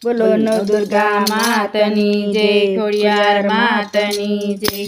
બોલો નવદુર્ગા માતની જય, ખોડિયાર માતની જય।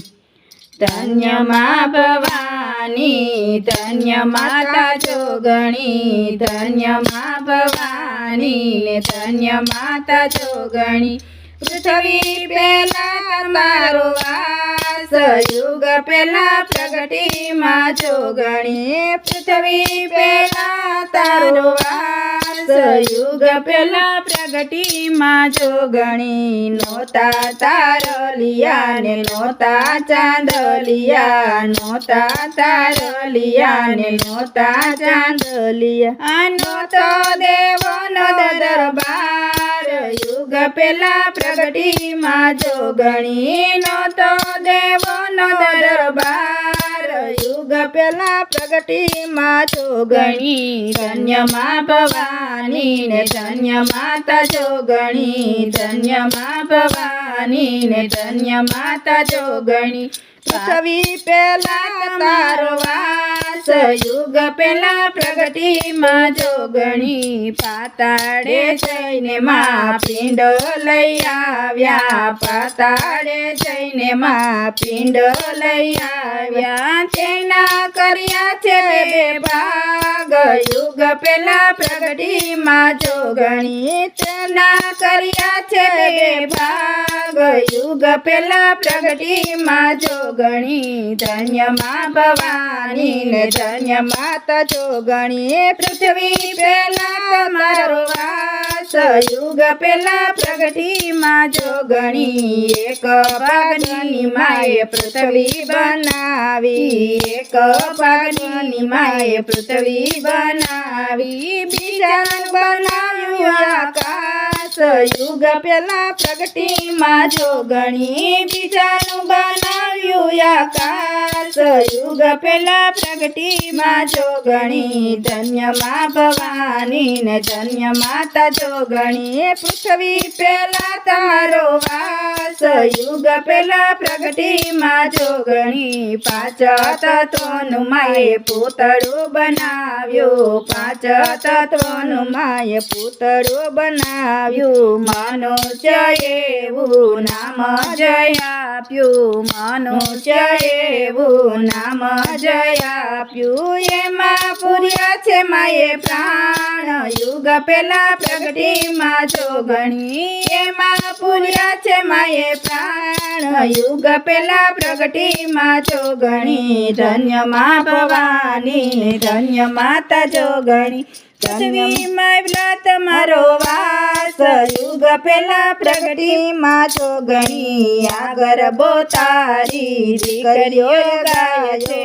ધન્ય માં ભવાની, ધન્ય માતા જોગણી, ધન્ય માં ભવાની ને ધન્ય માતા જોગણી। પૃથ્વી પેલા તમારો વાસ, યુગ પેલા પ્રગટી માં જોગણી। પૃથ્વી પેલા તારો વાસ, યુગ પેલા પ્રગટી માં જોગણી। નોતા તારલિયા ને નોતા ચાંદલિયા, નોતા તારલિયા ને નોતા ચાંદલિયા। આનો તો દેવોનો દરબાર, યુગ પેલા પ્રગટી માં જોગણી। નો તો દેવોનો દરબાર, યુગ પેલા પ્રગટી માં જોગણી। ધન્ય માં ભવાની ને ધન્ય માતા જોગણી, ધન્ય માં ભવાની ને ધન્ય માતા જોગણી। પૃથ્વી પેલા તારો વાસ, યુગ પેલા પ્રગટી માં જોગણી। પાતાળે જઈને માં પિંડ લઈ આવ્યા, પાતાળે જઈને માં પિંડ લઈ આવ્યા। તેના કર્યા છે બે ભાગ, યુગ પેલા પ્રગટી માં જોગણી। તેના કર્યા છે બે ભાગ, યુગ પેલા પ્રગટી માં જોગણી। ધન્ય માં ભવાની ને ધન્ય માતા જોગણી। પૃથ્વી પેલા તમારો વાસ, યુગ પેલા પ્રગટી માં જોગણી। એક ભાગની માએ પૃથ્વી બનાવી, એક ભાગની માએ પૃથ્વી બનાવી। બીજાનું બનાવ્યું આકાશ, યુગ પેલા પ્રગટી માં જોગણી। બીજાનું બનાવ્યું આકાશ, યુગ પેલા પ્રગટી માં જોગણી। ધન્ય માં ભવાની ને ધન્ય માતા જોગણી। પૃથ્વી પેલા તમારો વાસ, યુગ પેલા પ્રગટી માં જોગણી। પાંચ તત્વોનું માએ પૂતળું બનાવ્યું, પાંચ તત્વોનું માએ પૂતળું બનાવ્યું। મનુષ્ય એવું નામ જય આપ્યું, મનુષ્ય એવું નામ જય આપ્યું। એમાં પૂર્યા છે માએ પ્રાણ, યુગ પેલા પ્રગટી માં જોગણી। એમાં પૂર્યા છે માએ પ્રાણ, યુગ પેલા પ્રગટી માં જોગણી। ધન્ય માં ભવાની ધન્ય માતા જોગણી। પૃથ્વી માં તમારો વાસ, યુગ પેલા પ્રગટી માં જોગણી। આગર બોતારી દીકરીઓ ગાય છે,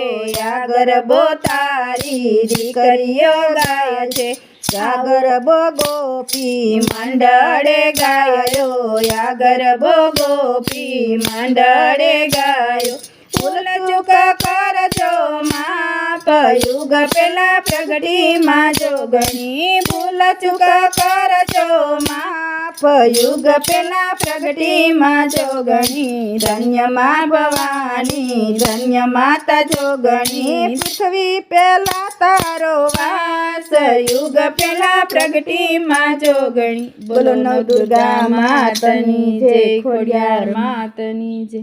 આગર બોતારી દીકરીઓ ગાય છે। આગર બો ગોપી મંડળે ગાયો, આગર બો ગોપી મંડળે ગાયો। ભૂલ ચૂક કરજો માપ, યુગ પેલા પ્રગટી માં જોગણી। ભૂલ ચૂક કરજો માપ, યુગ પેલા પ્રગટી માં જોગણી। ધન્ય માં ભવાની ધન્ય માતા જોગણી। પૃથ્વી પેલા તારો વાસ, યુગ પેલા પ્રગટી માં જોગણી। બોલો નવદુર્ગા માતની જય, ખોડિયાર માતની જય।